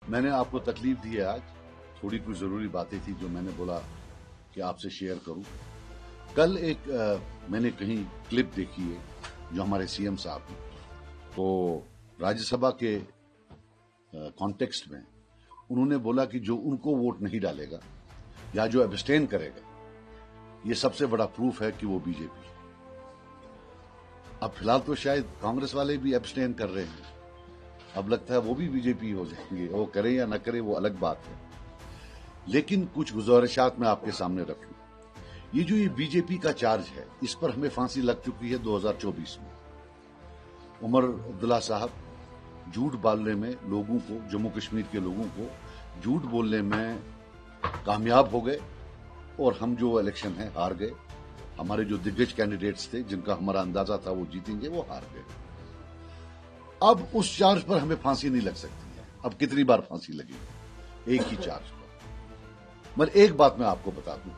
मैंने आपको तकलीफ दी है आज। थोड़ी कुछ जरूरी बातें थी जो मैंने बोला कि आपसे शेयर करूं। कल मैंने कहीं क्लिप देखी है जो हमारे सीएम साहब ने, तो राज्यसभा के कॉन्टेक्स्ट में उन्होंने बोला कि जो उनको वोट नहीं डालेगा या जो एब्सटेन करेगा, ये सबसे बड़ा प्रूफ है कि वो बीजेपी है। अब फिलहाल तो शायद कांग्रेस वाले भी एब्सटेन कर रहे हैं, अब लगता है वो भी बीजेपी हो जाएंगे। वो करें या न करें वो अलग बात है, लेकिन कुछ गुजारिशात मैं आपके सामने रखूं। ये बीजेपी का चार्ज है, इस पर हमें फांसी लग चुकी है 2024 में। उमर अब्दुल्ला साहब झूठ बोलने में लोगों को, जम्मू कश्मीर के लोगों को झूठ बोलने में कामयाब हो गए और हम जो इलेक्शन है हार गए। हमारे जो दिग्गज कैंडिडेट्स थे जिनका हमारा अंदाजा था वो जीतेंगे, वो हार गए। अब उस चार्ज पर हमें फांसी नहीं लग सकती है। अब कितनी बार फांसी लगेगी एक ही चार्ज पर। मगर एक बात मैं आपको बता दूं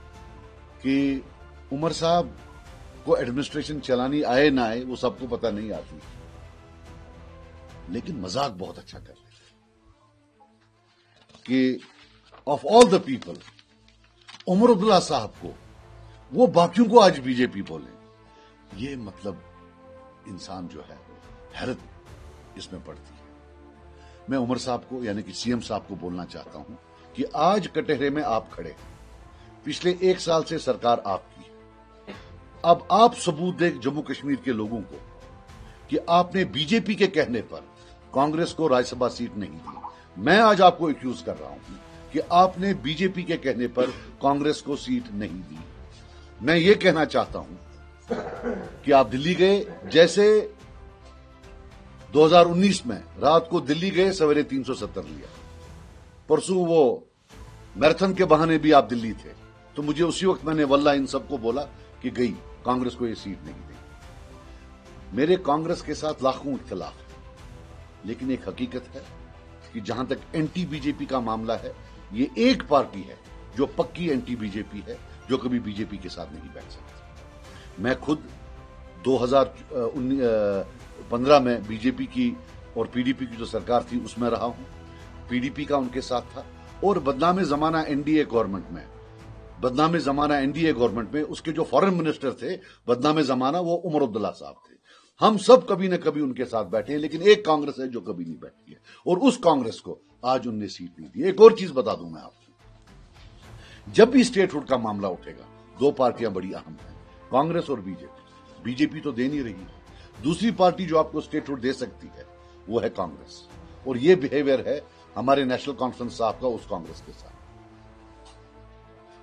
कि उमर साहब को एडमिनिस्ट्रेशन चलानी आए ना आए वो सबको पता नहीं आती, लेकिन मजाक बहुत अच्छा कर रहे कि of all the people Omar Abdullah साहब को, वो बाकियों को आज बीजेपी बोले। ये मतलब इंसान जो है हैरत इसमें पड़ती है। मैं उमर साहब को यानी कि सीएम साहब को बोलना चाहता हूं कि आज कटहरे में आप खड़े हैं, पिछले 1 साल से सरकार आपकी है। अब आप सबूत दें जम्मू कश्मीर के लोगों को कि आपने बीजेपी के कहने पर कांग्रेस को राज्यसभा सीट नहीं दी। मैं आज आपको एक्यूज कर रहा हूं कि आपने बीजेपी के कहने पर कांग्रेस को सीट नहीं दी। मैं ये कहना चाहता हूं कि आप दिल्ली गए, जैसे 2019 में रात को दिल्ली गए, सवेरे 370 लिया। परसों वो मैराथन के बहाने भी आप दिल्ली थे, तो मुझे उसी वक्त मैंने वल्लाह इन सबको बोला कि गई कांग्रेस को ये सीट नहीं दी। मेरे कांग्रेस के साथ लाखों इख्तिलाफ है, लेकिन एक हकीकत है कि जहां तक एंटी बीजेपी का मामला है, ये एक पार्टी है जो पक्की एंटी बीजेपी है, जो कभी बीजेपी के साथ नहीं बैठ सकती। मैं खुद 2015 में बीजेपी की और पीडीपी की जो सरकार थी उसमें रहा हूं, पीडीपी का उनके साथ था। और बदनामे जमाना एनडीए गवर्नमेंट में उसके जो फॉरेन मिनिस्टर थे, बदनामे जमाना वो उमर अब्दुल्ला साहब थे। हम सब कभी न कभी उनके साथ बैठे हैं, लेकिन एक कांग्रेस है जो कभी नहीं बैठती है, और उस कांग्रेस को आज उनने सीट नहीं दी। एक और चीज बता दूं मैं आपको, जब भी स्टेटहुड का मामला उठेगा, 2 पार्टियां बड़ी अहम हैं, कांग्रेस और बीजेपी। बीजेपी तो दे नहीं रही है। दूसरी पार्टी जो आपको स्टेटहुड दे सकती है वो है कांग्रेस, और ये बिहेवियर है हमारे नेशनल कॉन्फ्रेंस साहब का उस कांग्रेस के साथ।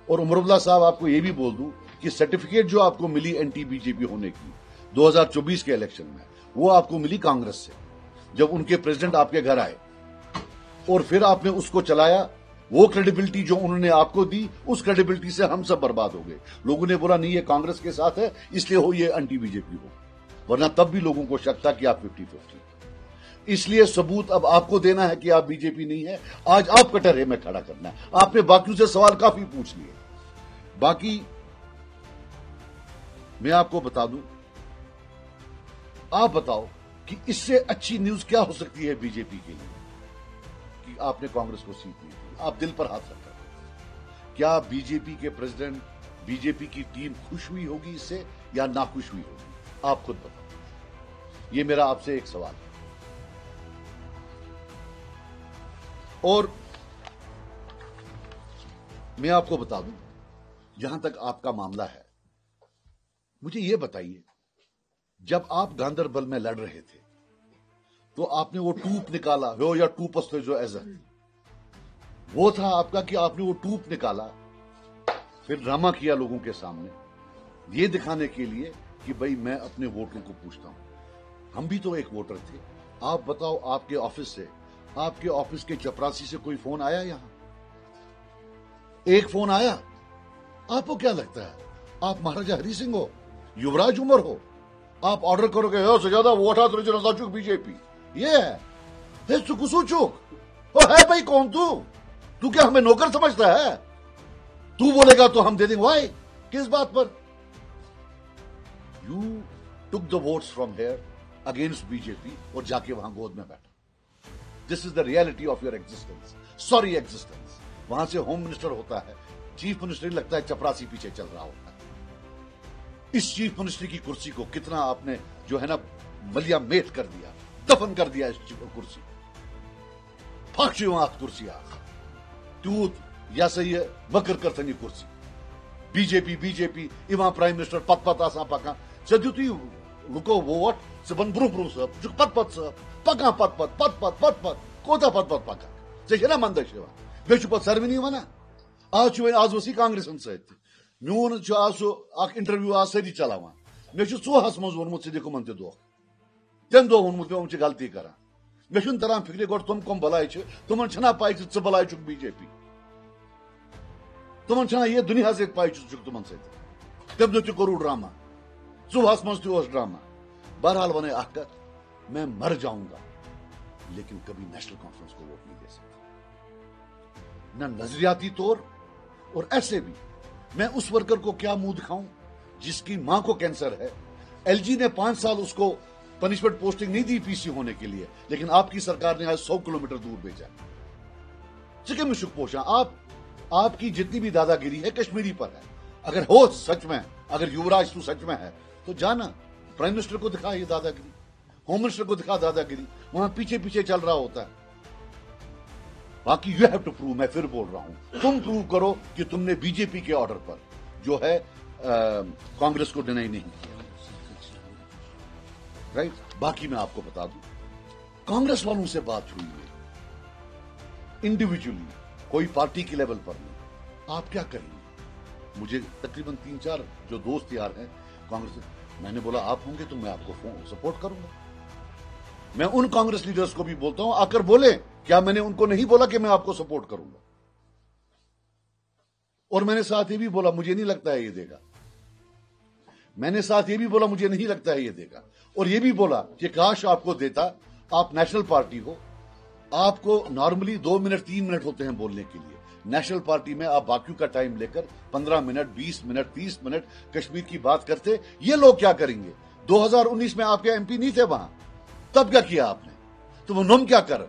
और उमर अब्दुल्ला साहब, आपको ये भी बोल दूं कि सर्टिफिकेट जो आपको मिली एंटी बीजेपी होने की 2024 के इलेक्शन में, वो आपको मिली कांग्रेस से, जब उनके प्रेसिडेंट आपके घर आए और फिर आपने उसको चलाया। वो क्रेडिबिलिटी जो उन्होंने आपको दी, उस क्रेडिबिलिटी से हम सब बर्बाद हो गए। लोगों ने बोला नहीं ये कांग्रेस के साथ है इसलिए हो ये एंटी बीजेपी हो, वरना तब भी लोगों को शक था कि आप 50-50। इसलिए सबूत अब आपको देना है कि आप बीजेपी नहीं है। आज आप कटहरे में खड़ा करना है। आपने बाकियों से सवाल काफी पूछ लिए। बाकी मैं आपको बता दूं, आप बताओ कि इससे अच्छी न्यूज क्या हो सकती है बीजेपी के लिए कि आपने कांग्रेस को सीट नहीं दी। आप दिल पर हाथ रखकर, क्या बीजेपी के प्रेसिडेंट, बीजेपी की टीम खुश हुई होगी इससे या नाखुश हुई होगी? आप खुद बताओ। ये मेरा आपसे एक सवाल है। और मैं आपको बता दूं, जहां तक आपका मामला है, मुझे यह बताइए, जब आप गांधरबल में लड़ रहे थे तो आपने वो टूप निकाला हो या टूपस थे जो एजर, वो था आपका कि आपने वो टूप निकाला, फिर ड्रामा किया लोगों के सामने, ये दिखाने के लिए कि भाई मैं अपने वोटरों को पूछता हूं। हम भी तो एक वोटर थे। आप बताओ, आपके ऑफिस से, आपके ऑफिस के चपरासी से कोई फोन आया? यहां एक फोन आया? आपको क्या लगता है आप महाराजा हरि सिंह हो, युवराज उमर हो? आप ऑर्डर करोगे से ज्यादा वोट हाथ चुक बीजेपी, ये है चुक है भाई। कौन तू क्या हमें नौकर समझता है? तू बोलेगा तो हम दे देंगे। वाई? किस बात पर? You took the votes from here against BJP और जाके वहां गोद में बैठा। This is the reality of your existence, sorry existence. वहां से होम मिनिस्टर होता है, चीफ मिनिस्टर लगता है चपरासी पीछे चल रहा होता है। इस चीफ मिनिस्टर की कुर्सी को कितना आपने जो है ना मलिया मेट कर दिया, दफन कर दिया इस कुर्सी। फाक्षी वहां कुर्सी तूत या सही वक्र करथन कुर्सी बीजेपी इवा प्राइम मिनिस्टर पत आसा पकान सद्युतु लुको वोट बन ब्रू ब्रू सब पत पका पत कोता पत पका ना मंद बे पे सरवनी वन आज वस कांग्रेस सत मून आज सह इंटरव्यू आज सारी चलावान मे चोहस मज वोनमुत दिकुमन तह तम दह वोनमुत मे गलती करान मे तरान फिक्र गो तुम कम बलाय तुम छना पाई च बलाय बीजेपी तुम छना ये दुनिया से पाई तुम तम दो करू ड्रामा सुबह मज ड्रामा। बहरहाल वन मैं मर जाऊंगा लेकिन कभी नेशनल कॉन्फ्रेंस को वोट नहीं दे सकता, न नजरियाती तौर और ऐसे भी मैं उस वर्कर को क्या मुंह दिखाऊं जिसकी मां को कैंसर है। एलजी ने 5 साल उसको पनिशमेंट पोस्टिंग नहीं दी पीसी होने के लिए, लेकिन आपकी सरकार ने आज 100 किलोमीटर दूर भेजा। चिके में शुक पोषा आपकी जितनी भी दादागिरी है कश्मीरी पर है। अगर हो सच में, अगर युवराज तू सच में है तो जाना प्राइम मिनिस्टर को दिखा ये दादागिरी, होम मिनिस्टर को दिखा दादागिरी, वहां पीछे पीछे चल रहा होता है। बाकी यू हैव टू प्रूव, मैं फिर बोल रहा हूं, तुम प्रूव करो कि तुमने बीजेपी के ऑर्डर पर जो है कांग्रेस को डिनाई नहीं किया, राइट। बाकी मैं आपको बता दूं, कांग्रेस वालों से बात हुई है इंडिविजुअली, कोई पार्टी के लेवल पर नहीं। आप क्या करेंगे? मुझे तकरीबन 3-4 जो दोस्त यार हैं कांग्रेस, मैंने बोला आप होंगे तो मैं आपको सपोर्ट करूंगा। मैं उन कांग्रेस लीडर्स को भी बोलता हूं, आकर बोले, क्या मैंने उनको नहीं बोला कि मैं आपको सपोर्ट करूंगा? और मैंने साथ ये भी बोला मुझे नहीं लगता है ये देगा, मैंने साथ ये भी बोला मुझे नहीं लगता है ये देगा, और ये भी बोला कि काश आपको देता, आप नेशनल पार्टी हो, आपको नॉर्मली 2 मिनट 3 मिनट होते हैं बोलने के लिए, नेशनल पार्टी में आप बाकियों का टाइम लेकर 15 मिनट 20 मिनट 30 मिनट कश्मीर की बात करते। ये लोग क्या करेंगे? 2019 में आपके एमपी नहीं थे वहां, तब क्या किया आपने? तो वो नुम क्या कर?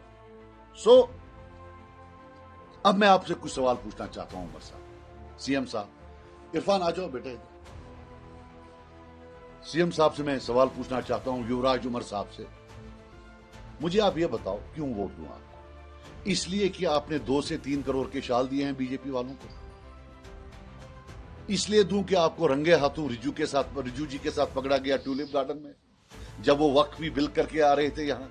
अब मैं आपसे कुछ सवाल पूछना चाहता हूं उमर साहब, सीएम साहब, इरफान आ जाओ बेटे। सीएम साहब से मैं सवाल पूछना चाहता हूं, युवराज उमर साहब से, मुझे आप ये बताओ क्यों वोट दूं आपको? इसलिए कि आपने 2 से 3 करोड़ के शाल दिए हैं बीजेपी वालों को? इसलिए दूं कि आपको रंगे हाथों रिजू जी के साथ पकड़ा गया ट्यूलिप गार्डन में जब वो वक्त भी बिल करके आ रहे थे यहां?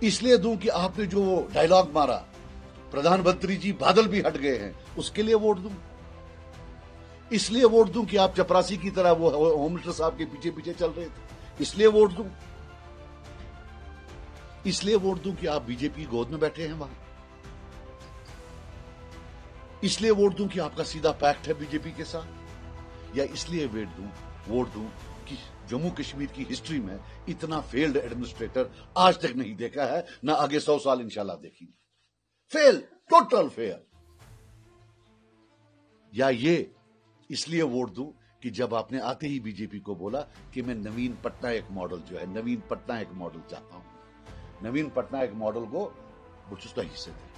इसलिए दूं कि आपने जो डायलॉग मारा, प्रधानमंत्री जी बादल भी हट गए हैं, उसके लिए वोट दूं? इसलिए वोट दूं कि आप चपरासी की तरह वो होम मिनिस्टर साहब के पीछे पीछे चल रहे थे, इसलिए वोट दूं? इसलिए वोट दूं कि आप बीजेपी की गोद में बैठे हैं वहां? इसलिए वोट दूं कि आपका सीधा पैक्ट है बीजेपी के साथ? या इसलिए वोट दूं कि जम्मू कश्मीर की हिस्ट्री में इतना फेल्ड एडमिनिस्ट्रेटर आज तक नहीं देखा है, ना आगे 100 साल इंशाल्लाह देखेंगे। Fail, total fail. या ये इसलिए वोट दूं कि जब आपने आते ही बीजेपी को बोला कि मैं नवीन पटनायक मॉडल जो है, नवीन पटनायक मॉडल चाहता हूं, नवीन पटनायक मॉडल को बुचुस्ता हिस्से थे,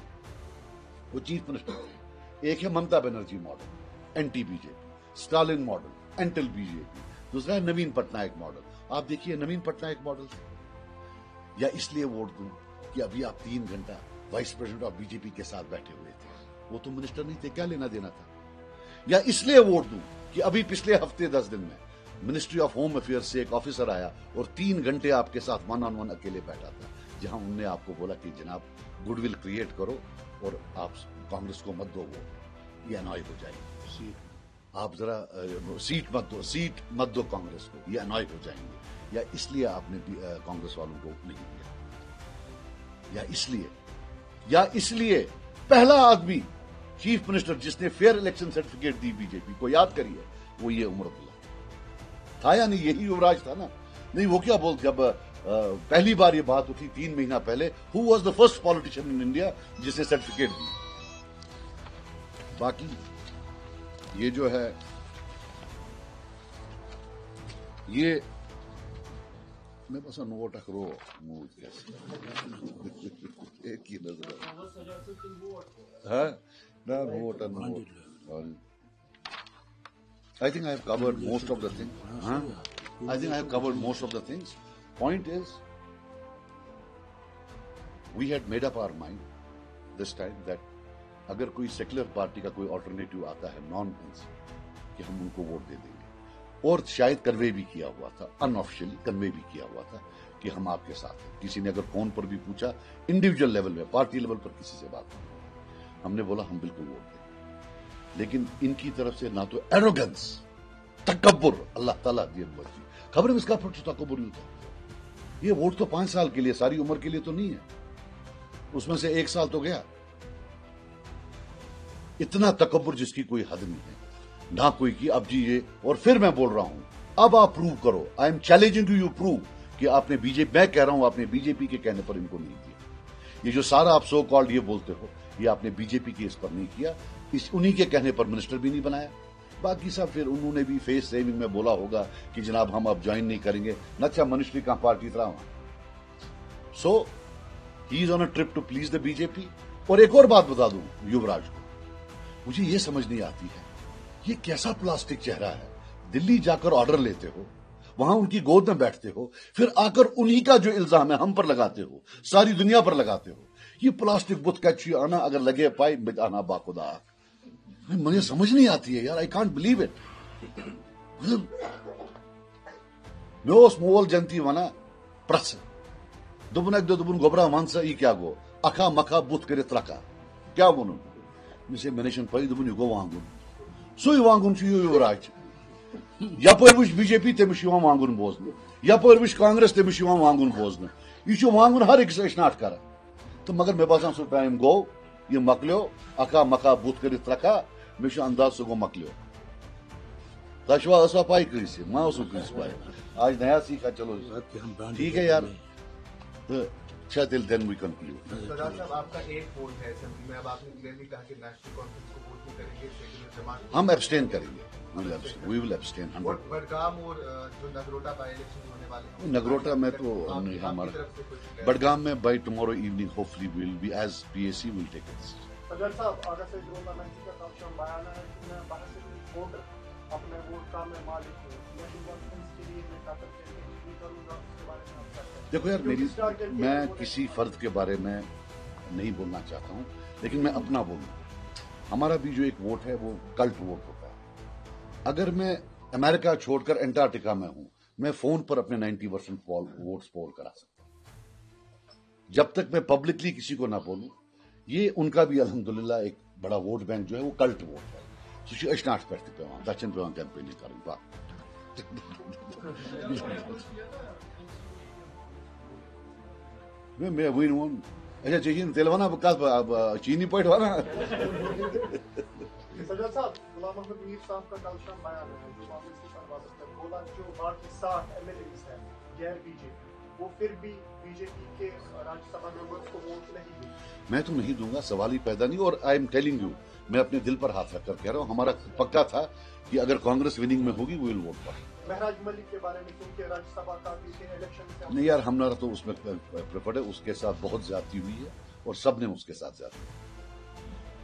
वो चीफ मिनिस्टर। एक है Mamata Banerjee model, anti BJP, Stalin model, anti BJP, दूसरा है नवीन पटनायक मॉडल। आप देखिए नवीन पटनायक मॉडल। या इसलिए वोट दूं कि अभी आप 3 घंटा वाइस प्रेसिडेंट ऑफ बीजेपी के साथ बैठे हुए थे, वो तो मिनिस्टर नहीं थे, क्या लेना देना था? या इसलिए वोट दूं कि अभी पिछले हफ्ते 10 दिन में मिनिस्ट्री ऑफ होम अफेयर्स से एक ऑफिसर आया और 3 घंटे आपके साथ 1-on-1 अकेले बैठा था, जहां उन्होंने आपको बोला कि जनाब गुडविल क्रिएट करो और आप कांग्रेस को मत दो वोट, ये अनॉय हो जाएगी, आप जरा सीट मत दो कांग्रेस को, ये अनॉय हो जाएंगे। या इसलिए आपने कांग्रेस वालों को नहीं दिया? या इसलिए पहला आदमी चीफ मिनिस्टर जिसने फेयर इलेक्शन सर्टिफिकेट दी बीजेपी को, याद करिए, वो ये उमर अब्दुल्ला था या नहीं? यही युवराज था ना? नहीं, वो क्या बोल, जब पहली बार ये बात उठी 3 महीना पहले, who was the first politician in India जिसने सर्टिफिकेट दी? बाकी ये जो है, मैं बस नोट करो मूड कैसे एक ही नजर हाँ ना vote I think I have covered most of the things. Huh? I think I have covered most of the things. Point is, we had made up our mind this time that अगर कोई secular party का कोई alternative आता है non NC कि हम उनको vote दे देंगे, और शायद कन्वे भी किया हुआ था, अनऑफिशियली कन्वे भी किया हुआ था कि हम आपके साथ हैं। किसी ने अगर फोन पर भी पूछा, इंडिविजुअल लेवल में, पार्टी लेवल पर किसी से बात नहीं, हमने बोला हम बिल्कुल वोट देंगे। लेकिन इनकी तरफ से ना तो एरोगेंस, तकब्बुर, अल्लाह ताला दिए बची खबर में, इसका तकब्बुर नहीं था। ये वोट तो 5 साल के लिए, सारी उम्र के लिए तो नहीं है, उसमें से 1 साल तो गया। इतना तकब्बुर जिसकी कोई हद नहीं है, ना कोई की अब जी ये। और फिर मैं बोल रहा हूं, अब आप प्रूव करो, I am challenging to you prove कि आपने बीजेपी, मैं कह रहा हूं आपने बीजेपी के कहने पर इनको नहीं किया। ये जो सारा आप सो कॉल्ड ये बोलते हो, ये आपने बीजेपी के इस पर नहीं किया, इस उन्हीं के कहने पर मिनिस्टर भी नहीं बनाया। बाकी सब फिर उन्होंने भी फेस सेविंग में बोला होगा कि जनाब हम अब ज्वाइन नहीं करेंगे, न अच्छा मिनिस्ट्री का पार्टी था वहां। So he is on a trip to please the BJP. और एक और बात बता दूं युवराज को, मुझे ये समझ नहीं आती है, ये कैसा प्लास्टिक चेहरा है। दिल्ली जाकर ऑर्डर लेते हो, वहां उनकी गोद में बैठते हो, फिर आकर उन्हीं का जो इल्जाम है हम पर लगाते हो, सारी दुनिया पर लगाते हो। ये प्लास्टिक बुत कच्ची आना अगर लगे पाई आना बाखुदा, मुझे समझ नहीं आती है यार, आई कांट बिलीव इट। मैं मोल जनती वना प्रस दुबन दुबन गोबरा मानसा ई क्या गो अखा मखा बुत कर त्रका क्या वो से मे पी दुबन यह गो वांगुन सू वांगुन युवराज। यपर वुच बीजेपी तमिस वांगुन बोजन, यपर वुच कांग्रेस तमिस वांगुन बोजन, यह वांगुन हर अकिस नाट कर। तो मगर मे बासान सो टाइम गो, यह मकलो अखा मखा बुत कर त्रका, मे अंदाज सो गो मकलो। तवा पाई कंस मा कंस पाई, आज नया सीखा, चलो ठीक है यार। Then we conclude. आपका एक वोट है असेंबली में, अब आपने क्लियरली कहा कि नेशनल कॉन्फ्रेंस को वोट नहीं करेंगे, सेक्युलर जमात हम एब्सटेन करेंगे, वी विल एब्सटेन। बडगाम और जो नगरोटा बाय इलेक्शन होने वाले हैं, नगरोटा में तो हमारा बडगाम में by tomorrow evening hopefully will be as PAC will take it. सदर साहब, अगर से जो मैं का काम बयान है कि मैं बाहर से वोटर अपने वोट का मैं मालिक हूं, मैं कॉन्फ्रेंस के लिए मैं ताकत नहीं करूंगा, उसके बारे में आप क्या कहते हैं? देखो यार, मैं किसी फर्द के बारे में नहीं बोलना चाहता हूं, लेकिन मैं अपना बोलूं। हमारा भी जो एक वोट है वो कल्ट वोट होता है। अगर मैं अमेरिका छोड़कर एंटार्क्टिका में हूं, मैं फोन पर अपने 90% वोट्स पोल करा सकता हूं। जब तक मैं पब्लिकली किसी को ना बोलूं, ये उनका भी अल्हम्दुलिल्लाह एक बड़ा वोट बैंक जो है वो कल्ट वोट है। नाट पे दचन पे कैंपेन कर मैं वही अच्छा चाहिए तेल वना चीनी पॉइंट वाना। सज्जद साहब, गुलाम अहमद मीर साहब का कल शाम बयान है जो कांग्रेस के साथ बोला, जो बाकी 7 एमएलएस हैं गैर बीजेपी, वो फिर भी बीजेपी के राज्यसभा मेंबर्स को वोट नहीं देंगे। मैं तो नहीं दूंगा, सवाल ही पैदा नहीं। और आई एम टेलिंग यू, मैं अपने दिल पर हाथ रखकर कह रहा हूं, हमारा पक्का था कि अगर कांग्रेस विनिंग में होगी वो विल वोट फॉर। महराज मलिक के बारे में, क्योंकि राज्यसभा का इलेक्शन नहीं यार, हमारा तो उसमें प्रेफर्ड है, उसके साथ बहुत ज्यादती हुई है और सब ने उसके साथ ज्यादती।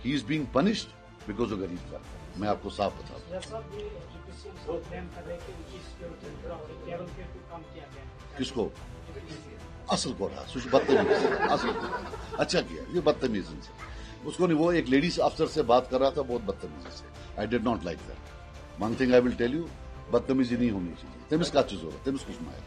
He is being punished because वो गरीब था। मैं आपको साफ बता दूं। किसको? असल को रहा बदतमीज, असल अच्छा किया, ये बदतमीज से उसको नहीं, वो एक लेडीज अफसर से बात कर रहा था बहुत बदतमीजी से। I did not like that. One thing I will tell you, बदतमीजी नहीं होनी चाहिए। तमिस का चीज होगा, तमिस कुछ माया।